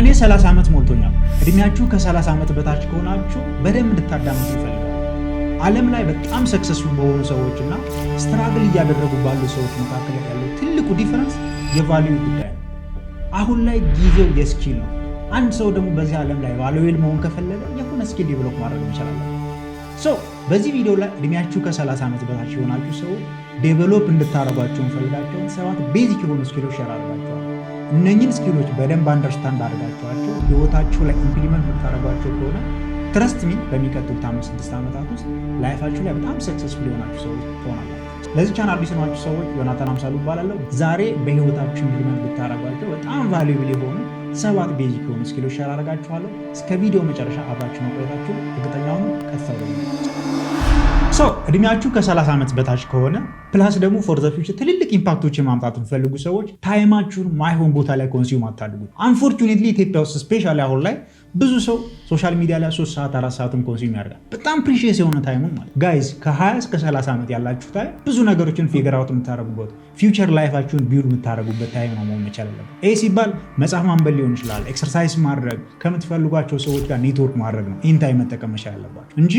እኔ 30 ዓመት ሞልቶኛል። እድሜያችሁ ከ30 ዓመት በታች ከሆናችሁ በደንብ እንድታዳምጡ ይፈልጋል። ዓለም ላይ በጣም ሰክሰስፉል በሆኑ ሰዎች እና ስትራግል እያደረጉ ባሉ ሰዎች መካከል ያለው ትልቁ ዲፈረንስ የቫልዩ ጉዳይ ነው። አሁን ላይ ጊዜው የስኪል ነው። አንድ ሰው ደግሞ በዚህ ዓለም ላይ ቫልዩዌል መሆን ከፈለገ የሆነ ስኪል ዴቨሎፕ ማድረግ ይችላል። በዚህ ቪዲዮ ላይ እድሜያችሁ ከ30 ዓመት በታች የሆናችሁ ሰዎች ዴቨሎፕ እንድታደርጓቸው እንፈልጋቸውን 7 ቤዚክ የሆኑ ስኪሎች ሸር አድርጋቸዋል። እነኚህን ስኪሎች በደንብ አንደርስታንድ አድርጋቸዋቸው ህይወታችሁ ላይ ኢምፕሊመንት የምታደርጓቸው ከሆነ ትረስት ሚ በሚቀጥሉት 5-6 ዓመታት ውስጥ ላይፋችሁ ላይ በጣም ሰክሰስፉል የሆናችሁ ሰዎች ትሆናላችሁ። ለዚህ ቻናል አዲስ የሆናችሁ ሰዎች ዮናታን አምሳሉ እባላለሁ። ዛሬ በህይወታችሁ ኢምፕሊመንት ብታደርጓቸው በጣም ቫሉብል የሆኑ 7 ቤዚክ የሆኑ ስኪሎች ሸር አድርጋችኋለሁ። እስከ ቪዲዮ መጨረሻ አብራችሁ መቆየታችሁ እርግጠኛ ሁኑ። እድሜያችሁ ከ30 ዓመት በታች ከሆነ ፕላስ ደግሞ ፎር ዘ ፊውቸር ትልልቅ ኢምፓክቶችን ማምጣት የምትፈልጉ ሰዎች ታይማችሁን ማይሆን ቦታ ላይ ኮንሱም አታድርጉ። አንፎርቹኔትሊ ኢትዮጵያ ውስጥ ስፔሻሊ አሁን ላይ ብዙ ሰው ሶሻል ሚዲያ ላይ 3 ሰዓት 4 ሰዓትን ኮንሱም ያደርጋል። በጣም ፕሪሺየስ የሆነ ታይሙን ማለት ጋይዝ ከ20 እስከ 30 ዓመት ያላችሁ ታይም ብዙ ነገሮችን ፊገር አውት የምታደርጉበት ፊውቸር ላይፋችሁን ቢውል የምታደርጉበት ታይም ነው መሆን መቻል አለበት። ይህ ሲባል መጽሐፍ ማንበብ ሊሆን ይችላል፣ ኤክሰርሳይዝ ማድረግ፣ ከምትፈልጓቸው ሰዎች ጋር ኔትወርክ ማድረግ ነው። ይህን ታይም መጠቀም መቻል አለባችሁ እንጂ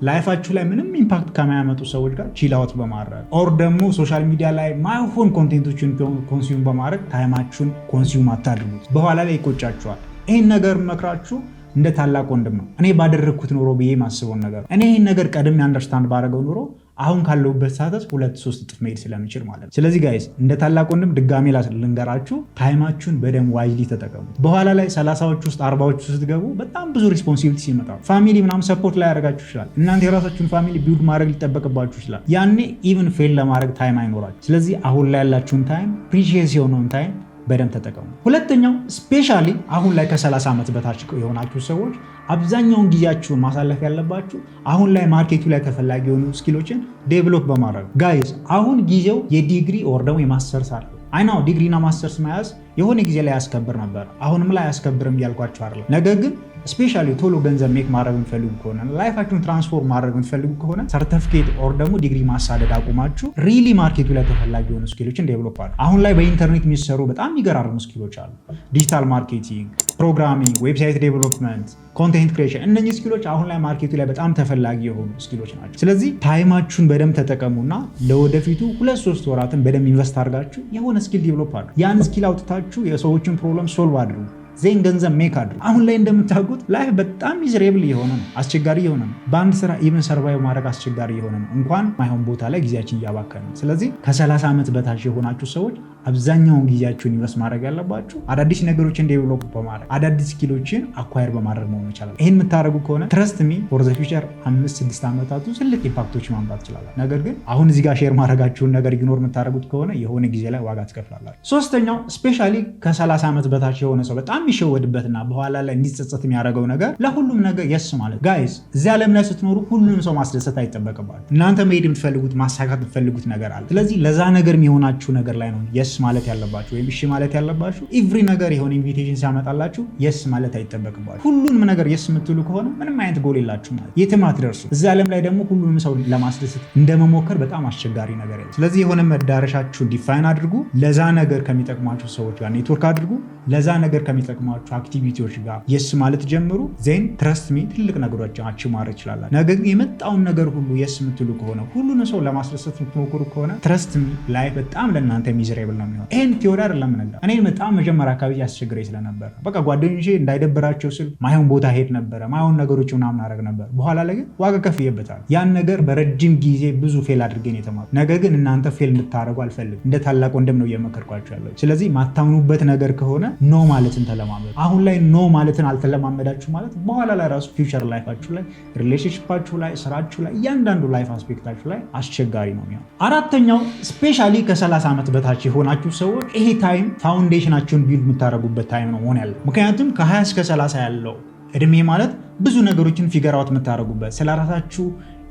ላይፋችሁ ላይ ምንም ኢምፓክት ከማያመጡ ሰዎች ጋር ቺል አውት በማድረግ ኦር ደግሞ ሶሻል ሚዲያ ላይ ማይሆን ኮንቴንቶችን ኮንሱም በማድረግ ታይማችሁን ኮንሱም አታድርጉት። በኋላ ላይ ይቆጫችኋል። ይህን ነገር መክራችሁ እንደ ታላቅ ወንድም ነው እኔ ባደረግኩት ኑሮ ብዬ ማስበውን ነገር እኔ ይህን ነገር ቀድሜ አንደርስታንድ ባደረገው ኑሮ አሁን ካለሁበት ሰዓት 2-3 እጥፍ መሄድ ስለምችል ማለት ነው። ስለዚህ ጋይስ እንደ ታላቅ ወንድም ድጋሜ ልንገራችሁ፣ ታይማችሁን በደንብ ዋይዝሊ ተጠቀሙ። በኋላ ላይ 30ዎች ውስጥ 40ዎች ውስጥ ስትገቡ በጣም ብዙ ሪስፖንሲቢሊቲ ይመጣል። ፋሚሊ ምናምን ሰፖርት ላይ ያደርጋችሁ ይችላል። እናንተ የራሳችሁን ፋሚሊ ቢልድ ማድረግ ሊጠበቅባችሁ ይችላል። ያኔ ኢቭን ፌል ለማድረግ ታይም አይኖራችሁ። ስለዚህ አሁን ላይ ያላችሁን ታይም ፕሪሺየስ የሆነውን ታይም በደንብ ተጠቀሙ። ሁለተኛው ስፔሻሊ አሁን ላይ ከ30 ዓመት በታች የሆናችሁ ሰዎች አብዛኛውን ጊዜያችሁን ማሳለፍ ያለባችሁ አሁን ላይ ማርኬቱ ላይ ተፈላጊ የሆኑ ስኪሎችን ዴቨሎፕ በማድረግ ጋይዝ። አሁን ጊዜው የዲግሪ ኦር ደግሞ የማስተርስ አለ። አይናው ዲግሪና ማስተርስ መያዝ የሆነ ጊዜ ላይ ያስከብር ነበር፣ አሁንም ላይ ያስከብርም እያልኳቸው አይደለም። ነገር ግን ስፔሻሊ ቶሎ ገንዘብ ሜክ ማድረግ የምትፈልጉ ከሆነ ላይፋችሁን ትራንስፎርም ማድረግ የምትፈልጉ ከሆነ ሰርቲፊኬት ኦር ደግሞ ዲግሪ ማሳደድ አቁማችሁ ሪሊ ማርኬቱ ላይ ተፈላጊ የሆኑ ስኪሎችን ዴቨሎፕ አሉ። አሁን ላይ በኢንተርኔት የሚሰሩ በጣም የሚገራርሙ ስኪሎች አሉ። ዲጂታል ማርኬቲንግ፣ ፕሮግራሚንግ፣ ዌብሳይት ዴቨሎፕመንት፣ ኮንቴንት ክሬሽን፣ እነኚህ ስኪሎች አሁን ላይ ማርኬቱ ላይ በጣም ተፈላጊ የሆኑ ስኪሎች ናቸው። ስለዚህ ታይማችሁን በደንብ ተጠቀሙና ለወደፊቱ 2-3 ወራትን በደንብ ኢንቨስት አድርጋችሁ የሆነ ስኪል ዴቨሎፕ አድርጉ። ያን ስኪል አውጥታችሁ የሰዎችን ፕሮብለም ሶልቭ አድርጉ። ዜን ገንዘብ ሜክ አድርጉ። አሁን ላይ እንደምታውቁት ላይፍ በጣም ሚዝሬብል የሆነ ነው፣ አስቸጋሪ የሆነ ነው። በአንድ ስራ ኢቨን ሰርቫይቭ ማድረግ አስቸጋሪ የሆነ ነው፣ እንኳን ማይሆን ቦታ ላይ ጊዜያችን እያባከነ ነው። ስለዚህ ከ30 ዓመት በታች የሆናችሁ ሰዎች አብዛኛውን ጊዜያችሁን ኢንቨስት ማድረግ ያለባችሁ አዳዲስ ነገሮችን ዴቨሎፕ በማድረግ አዳዲስ ስኪሎችን አኳየር በማድረግ መሆን ይቻላል። ይህን የምታደርጉ ከሆነ ትረስት ሚ ፎር ዘ ፊውቸር 5-6 ዓመታቱ ትልቅ ኢምፓክቶች ማምጣት ይችላል። ነገር ግን አሁን እዚህ ጋር ሼር ማድረጋችሁን ነገር ኢግኖር የምታደርጉት ከሆነ የሆነ ጊዜ ላይ ዋጋ ትከፍላላችሁ። ሶስተኛው ስፔሻሊ ከ30 ዓመት በታች የሆነ ሰው በጣም የሚሸወድበትና በኋላ ላይ እንዲጸጸት የሚያደርገው ነገር ለሁሉም ነገር የስ ማለት። ጋይስ እዚህ ዓለም ላይ ስትኖሩ ሁሉንም ሰው ማስደሰት አይጠበቅባችሁ። እናንተ መሄድ የምትፈልጉት ማሳካት የምትፈልጉት ነገር አለ። ስለዚህ ለዛ ነገር የሚሆናችሁ ነገር ላይ ነው የስ ማለት ያለባችሁ ወይም እሺ ማለት ያለባችሁ። ኤቭሪ ነገር የሆነ ኢንቪቴሽን ሲያመጣላችሁ የስ ማለት አይጠበቅባችሁ። ሁሉንም ነገር የስ የምትሉ ከሆነ ምንም አይነት ጎል የላችሁ ማለት የትም አትደርሱ። እዚህ ዓለም ላይ ደግሞ ሁሉንም ሰው ለማስደሰት እንደመሞከር በጣም አስቸጋሪ ነገር የለም። ስለዚህ የሆነ መዳረሻችሁን ዲፋይን አድርጉ። ለዛ ነገር ከሚጠቅሟችሁ ሰዎች ጋር ኔትወርክ አድርጉ። ለዛ ነገር ከሚጠቅሟችሁ አክቲቪቲዎች ጋር የስ ማለት ጀምሩ። ዜን ትረስት ሚ ትልቅ ነገሮችን አቺቭ ማድረግ ይችላል። ነገር ግን የመጣውን ነገር ሁሉ የስ የምትሉ ከሆነ ሁሉንም ሰው ለማስደሰት የምትሞክሩ ከሆነ ትረስት ሚ ላይፍ በጣም ለእናንተ ሚዝሬብል ነው የሚሆነው። ይህን ቲዮሪ አይደለም ነገር እኔ በጣም መጀመሪያ አካባቢ ያስቸግረኝ ስለነበር በቃ ጓደኞቼ እንዳይደበራቸው ስል ማይሆን ቦታ ሄድ ነበረ፣ ማይሆን ነገሮች ምናምን አደረግ ነበር። በኋላ ላይ ግን ዋጋ ከፍዬበታል። ያን ነገር በረጅም ጊዜ ብዙ ፌል አድርገን የተማርኩት። ነገር ግን እናንተ ፌል እንድታደርጉ አልፈልግም። እንደ ታላቅ ወንድም ነው እየመከርኳቸው ያለው። ስለዚህ ማታምኑበት ነገር ከሆነ ኖ ማለትን ተለማመዱ። አሁን ላይ ኖ ማለትን አልተለማመዳችሁ ማለት በኋላ ላይ ራሱ ፊውቸር ላይፋችሁ ላይ፣ ሪሌሽንሺፓችሁ ላይ፣ ስራችሁ ላይ፣ እያንዳንዱ ላይፍ አስፔክታችሁ ላይ አስቸጋሪ ነው የሚሆነው። አራተኛው ስፔሻሊ ከ30 ዓመት በታች የሆናችሁ ሰዎች ይሄ ታይም ፋውንዴሽናችሁን ቢልድ የምታደርጉበት ታይም ነው መሆን ያለው። ምክንያቱም ከ20 እስከ 30 ያለው እድሜ ማለት ብዙ ነገሮችን ፊገር አውት የምታደርጉበት፣ ስለራሳችሁ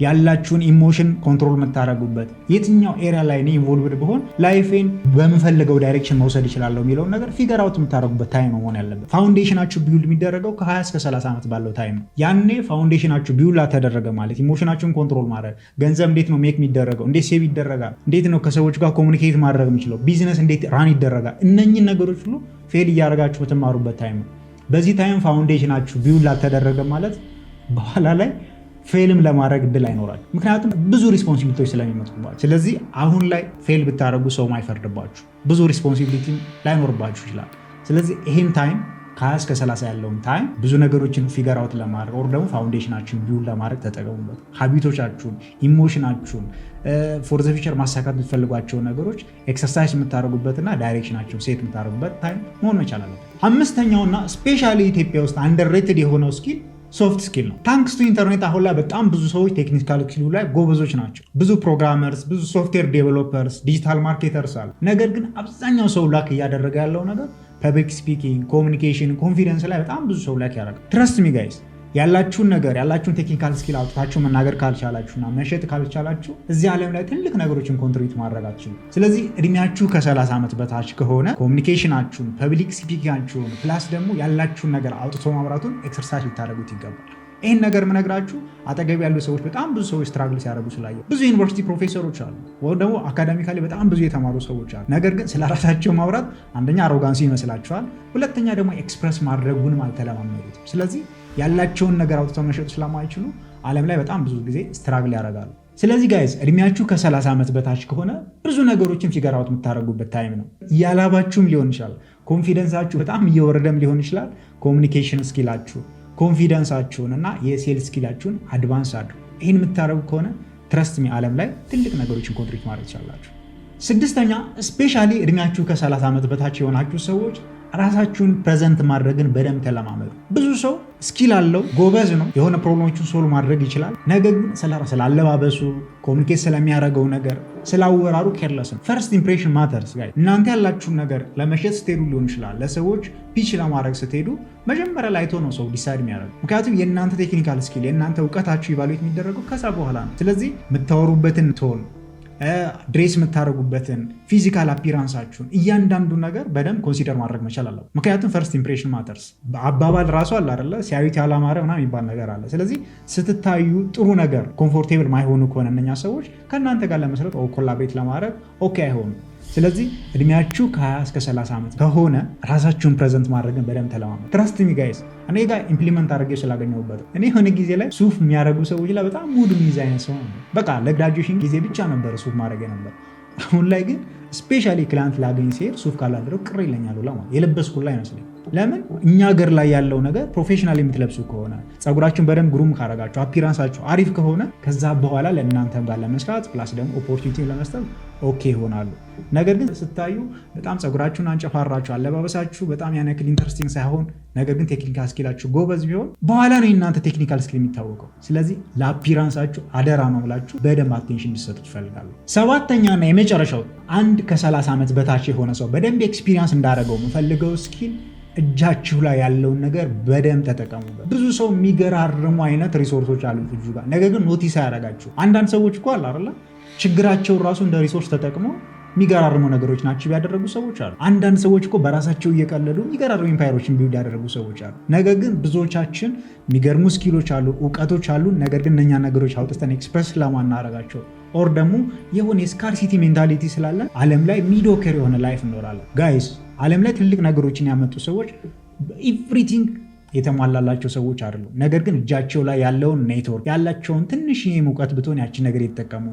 ያላችሁን ኢሞሽን ኮንትሮል የምታደርጉበት፣ የትኛው ኤሪያ ላይ እኔ ኢንቮልቭድ ብሆን ላይፌን በምፈልገው ዳይሬክሽን መውሰድ ይችላለሁ የሚለውን ነገር ፊገር አውት የምታደርጉበት ታይም ነው መሆን ያለበት። ፋውንዴሽናችሁ ቢውልድ የሚደረገው ከ20 እስከ 30 ዓመት ባለው ታይም ነው። ያኔ ፋውንዴሽናችሁ ቢውልድ ተደረገ ማለት ኢሞሽናችሁን ኮንትሮል ማድረግ፣ ገንዘብ እንዴት ነው ሜክ የሚደረገው፣ እንዴት ሴቭ ይደረጋል፣ እንዴት ነው ከሰዎች ጋር ኮሚኒኬት ማድረግ የሚችለው፣ ቢዝነስ እንዴት ራን ይደረጋል፣ እነኚህን ነገሮች ሁሉ ፌል እያደረጋችሁ በተማሩበት ታይም ነው። በዚህ ታይም ፋውንዴሽናችሁ ቢውል አልተደረገ ማለት በኋላ ላይ ፌልም ለማድረግ እድል አይኖራችሁ። ምክንያቱም ብዙ ሪስፖንሲቢሊቲዎች ስለሚመጡባችሁ። ስለዚህ አሁን ላይ ፌል ብታደረጉ ሰው አይፈርድባችሁ፣ ብዙ ሪስፖንሲቢሊቲ ላይኖርባችሁ ይችላል። ስለዚህ ይህን ታይም ከ20 እስከ 30 ያለውን ታይም ብዙ ነገሮችን ፊገር አውት ለማድረግ ወር ደግሞ ፋውንዴሽናችሁን ቢውል ለማድረግ ተጠቀሙበት። ሀቢቶቻችሁን፣ ኢሞሽናችሁን ፎር ዘ ፊቸር ማሳካት የምትፈልጓቸው ነገሮች ኤክሰርሳይዝ የምታደርጉበትና ዳይሬክሽናቸውን ሴት የምታደርጉበት ታይም መሆን መቻል አለበት። አምስተኛውና ስፔሻሊ ኢትዮጵያ ውስጥ አንደርሬትድ የሆነው ስኪል ሶፍት ስኪል ነው። ታንክስ ቱ ኢንተርኔት አሁን ላይ በጣም ብዙ ሰዎች ቴክኒካል ስኪሉ ላይ ጎበዞች ናቸው። ብዙ ፕሮግራመርስ፣ ብዙ ሶፍትዌር ዴቨሎፐርስ፣ ዲጂታል ማርኬተርስ አሉ። ነገር ግን አብዛኛው ሰው ላክ እያደረገ ያለው ነገር ፐብሊክ ስፒኪንግ፣ ኮሚኒኬሽን፣ ኮንፊደንስ ላይ በጣም ብዙ ሰው ላክ ያደርጋል። ትረስት ሚ ጋይስ ያላችሁን ነገር ያላችሁን ቴክኒካል ስኪል አውጥታችሁ መናገር ካልቻላችሁና መሸጥ ካልቻላችሁ እዚህ ዓለም ላይ ትልቅ ነገሮችን ኮንትሪቢዩት ማድረግ አትችሉም። ስለዚህ እድሜያችሁ ከ30 ዓመት በታች ከሆነ ኮሚኒኬሽናችሁን፣ ፐብሊክ ስፒኪንጋችሁን ፕላስ ደግሞ ያላችሁን ነገር አውጥቶ ማምራቱን ኤክሰርሳይዝ ልታደርጉት ይገባል። ይህን ነገር ምነግራችሁ አጠገብ ያሉ ሰዎች በጣም ብዙ ሰዎች ስትራግል ሲያደርጉ ስላየሁ ብዙ ዩኒቨርሲቲ ፕሮፌሰሮች አሉ ወይም ደግሞ አካዳሚካሊ በጣም ብዙ የተማሩ ሰዎች አሉ። ነገር ግን ስለ ራሳቸው ማውራት አንደኛ አሮጋንሲ ይመስላቸዋል፣ ሁለተኛ ደግሞ ኤክስፕረስ ማድረጉንም አልተለማመዱትም። ስለዚህ ያላቸውን ነገር አውጥተው መሸጡ ስለማይችሉ ዓለም ላይ በጣም ብዙ ጊዜ ስትራግል ያደርጋሉ። ስለዚህ ጋይዝ እድሜያችሁ ከ30 ዓመት በታች ከሆነ ብዙ ነገሮችን ፊገር አውት የምታደርጉበት ታይም ነው። እያላባችሁም ሊሆን ይችላል፣ ኮንፊደንሳችሁ በጣም እየወረደም ሊሆን ይችላል። ኮሚኒኬሽን ስኪላችሁ፣ ኮንፊደንሳችሁን እና የሴል ስኪላችሁን አድቫንስ አድርጉ። ይህን የምታደርጉ ከሆነ ትረስት ሚ ዓለም ላይ ትልቅ ነገሮችን ኮንትሪቢዩት ማድረግ ይችላላችሁ። ስድስተኛ ስፔሻሊ እድሜያችሁ ከ30 ዓመት በታች የሆናችሁ ሰዎች ራሳችሁን ፕሬዘንት ማድረግን በደንብ ተለማመዱ። ብዙ ሰው ስኪል አለው፣ ጎበዝ ነው፣ የሆነ ፕሮብሌሞችን ሶልቭ ማድረግ ይችላል። ነገር ግን ስለ አለባበሱ፣ ኮሚኒኬት ስለሚያደርገው ነገር፣ ስላወራሩ ኬርለስ ነው። ፈርስት ኢምፕሬሽን ማተርስ ጋይ። እናንተ ያላችሁን ነገር ለመሸጥ ስትሄዱ ሊሆን ይችላል፣ ለሰዎች ፒች ለማድረግ ስትሄዱ መጀመሪያ ላይ አይቶ ነው ሰው ዲሳይድ የሚያደርግ። ምክንያቱም የእናንተ ቴክኒካል ስኪል የእናንተ እውቀታችሁ ኢቫሉዌት የሚደረገው ከዛ በኋላ ነው። ስለዚህ የምታወሩበትን ቶን፣ ድሬስ የምታደርጉበትን ፊዚካል አፒራንሳችሁን እያንዳንዱ ነገር በደንብ ኮንሲደር ማድረግ መቻል አለ። ምክንያቱም ፈርስት ኢምፕሬሽን ማተርስ አባባል ራሱ አለ አይደለ? ሲያዩት ያላማረ ምናምን የሚባል ነገር አለ። ስለዚህ ስትታዩ ጥሩ ነገር ኮምፎርቴብል ማይሆኑ ከሆነ እነኛ ሰዎች ከእናንተ ጋር ለመስራት ኮላቤት ለማድረግ ኦኬ አይሆኑ። ስለዚህ እድሜያችሁ ከ20 እስከ 30 ዓመት ከሆነ ራሳችሁን ፕሬዘንት ማድረግን በደንብ ተለማመዱ። ትረስት ሚ ጋይስ እኔ ጋር ኢምፕሊመንት አድርጌ ስላገኘሁበት እኔ የሆነ ጊዜ ላይ ሱፍ የሚያደርጉ ሰዎች ላይ በጣም ሙድ የሚይዝ አይነት ሰው ነው። በቃ ለግራጁዌሽን ጊዜ ብቻ ነበር ሱፍ ማድረግ ነበር። አሁን ላይ ግን ስፔሻሊ ክላንት ላገኝ ሲሄድ ሱፍ ካላደረው ቅር ይለኛል። የለበስኩላ አይመስለኝ። ለምን እኛ ሀገር ላይ ያለው ነገር ፕሮፌሽናል የምትለብሱ ከሆነ ፀጉራችሁን በደንብ ግሩም ካረጋችሁ አፒራንሳችሁ አሪፍ ከሆነ ከዛ በኋላ ለእናንተም ጋር ለመስራት ፕላስ ደግሞ ኦፖርቹኒቲ ለመስጠት ኦኬ ይሆናሉ። ነገር ግን ስታዩ በጣም ፀጉራችሁን አንጨፋራችሁ አለባበሳችሁ በጣም ያን ያክል ኢንተረስቲንግ ሳይሆን ነገር ግን ቴክኒካል ስኪላችሁ ጎበዝ ቢሆን በኋላ ነው የእናንተ ቴክኒካል ስኪል የሚታወቀው። ስለዚህ ለአፒራንሳችሁ አደራ ነው ብላችሁ በደንብ አቴንሽን እንዲሰጡ ትፈልጋሉ። ሰባተኛና የመጨረሻው አንድ ከ30 ዓመት በታች የሆነ ሰው በደንብ ኤክስፒሪየንስ እንዳደረገው የምፈልገው ስኪል እጃችሁ ላይ ያለውን ነገር በደንብ ተጠቀሙበት። ብዙ ሰው የሚገራርሙ አይነት ሪሶርሶች አሉት እጁ ጋር፣ ነገር ግን ኖቲስ አያደርጋችሁ። አንዳንድ ሰዎች እኮ አለ አይደለ ችግራቸውን ራሱ እንደ ሪሶርስ ተጠቅመው የሚገራርሙ ነገሮች ናቸው ያደረጉ ሰዎች አሉ። አንዳንድ ሰዎች እኮ በራሳቸው እየቀለዱ የሚገራርሙ ኢምፓየሮችን ቢውልድ ያደረጉ ሰዎች አሉ። ነገር ግን ብዙዎቻችን የሚገርሙ ስኪሎች አሉ፣ እውቀቶች አሉ። ነገር ግን እነኛ ነገሮች አውጥተን ኤክስፕረስ ለማናረጋቸው ኦር ደግሞ የሆነ የስካርሲቲ ሜንታሊቲ ስላለን ዓለም ላይ ሚዲዮከር የሆነ ላይፍ እንኖራለን። ጋይስ ዓለም ላይ ትልቅ ነገሮችን ያመጡ ሰዎች ኤቭሪቲንግ የተሟላላቸው ሰዎች አይደሉም። ነገር ግን እጃቸው ላይ ያለውን ኔትወርክ ያላቸውን ትንሽ እውቀት ብትሆን ያችን ነገር የተጠቀሙ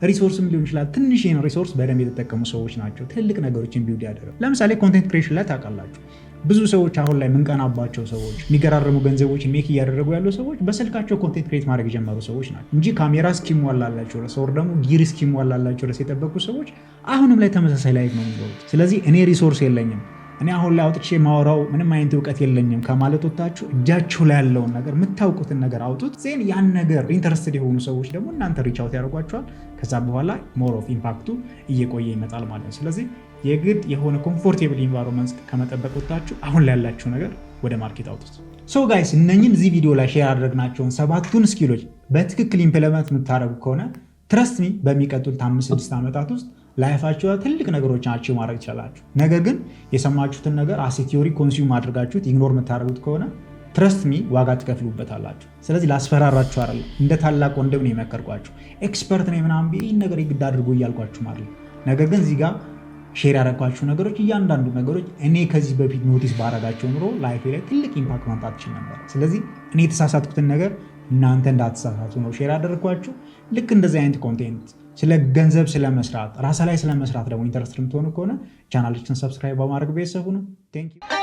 ሪሶርስም ሊሆን ይችላል። ትንሽ ሪሶርስ በደንብ የተጠቀሙ ሰዎች ናቸው ትልቅ ነገሮችን ቢውልድ ያደረጉ። ለምሳሌ ኮንቴንት ክሬሽን ላይ ታውቃላችሁ፣ ብዙ ሰዎች አሁን ላይ የምንቀናባቸው ሰዎች የሚገራረሙ ገንዘቦችን ሜክ እያደረጉ ያሉ ሰዎች በስልካቸው ኮንቴንት ክሬት ማድረግ የጀመሩ ሰዎች ናቸው እንጂ ካሜራ እስኪሟላላቸው ድረስ ወር ደግሞ ጊር እስኪሟላላቸው ድረስ የጠበቁ ሰዎች አሁንም ላይ ተመሳሳይ ላይፍ ነው የሚኖሩት። ስለዚህ እኔ ሪሶርስ የለኝም፣ እኔ አሁን ላይ አውጥቼ ማወራው ምንም አይነት እውቀት የለኝም ከማለት ወጣችሁ እጃችሁ ላይ ያለውን ነገር የምታውቁትን ነገር አውጡት። ዜን ያን ነገር ኢንተረስትድ የሆኑ ሰዎች ደግሞ እናንተ ሪች አውት ያደርጓቸዋል። ከዛ በኋላ ሞር ኦፍ ኢምፓክቱ እየቆየ ይመጣል ማለት ነው። ስለዚህ የግድ የሆነ ኮምፎርቴብል ኢንቫይሮንመንት ከመጠበቅ ወጣችሁ አሁን ላይ ያላችሁ ነገር ወደ ማርኬት አውጡት። ሶ ጋይስ እነኝን እዚህ ቪዲዮ ላይ ሼር ያደረግናቸውን 7ቱን ስኪሎች በትክክል ኢምፕሊመንት የምታደርጉ ከሆነ ትረስት ሚ በሚቀጥሉት 5-6 ዓመታት ውስጥ ላይፋችሁ ትልቅ ነገሮች ናቸው ማድረግ ይችላላችሁ። ነገር ግን የሰማችሁትን ነገር አሴ ቲዮሪ ኮንሱም አድርጋችሁት ኢግኖር የምታደርጉት ከሆነ ትረስት ሚ ዋጋ ትከፍሉበታላችሁ። ስለዚህ ላስፈራራችሁ አይደለም፣ እንደ ታላቅ ወንድም ነው የመከርኳችሁ። ኤክስፐርት ነኝ ምናምን ይህን ነገር የግድ አድርጎ እያልኳችሁ ማለት ነው። ነገር ግን እዚህ ጋር ሼር ያደረኳችሁ ነገሮች እያንዳንዱ ነገሮች እኔ ከዚህ በፊት ኖቲስ ባረጋቸው ኑሮ ላይፌ ላይ ትልቅ ኢምፓክት ማምጣት ይችል ነበር። ስለዚህ እኔ የተሳሳትኩትን ነገር እናንተ እንዳትሳሳቱ ነው ሼር ያደረኳችሁ። ልክ እንደዚህ አይነት ኮንቴንት ስለ ገንዘብ ስለመስራት ራሳ ላይ ስለመስራት ደግሞ ኢንተረስት የምትሆኑ ከሆነ ቻናላችንን ሰብስክራይብ በማድረግ ቤተሰቡ ነው። ቴንክ ዩ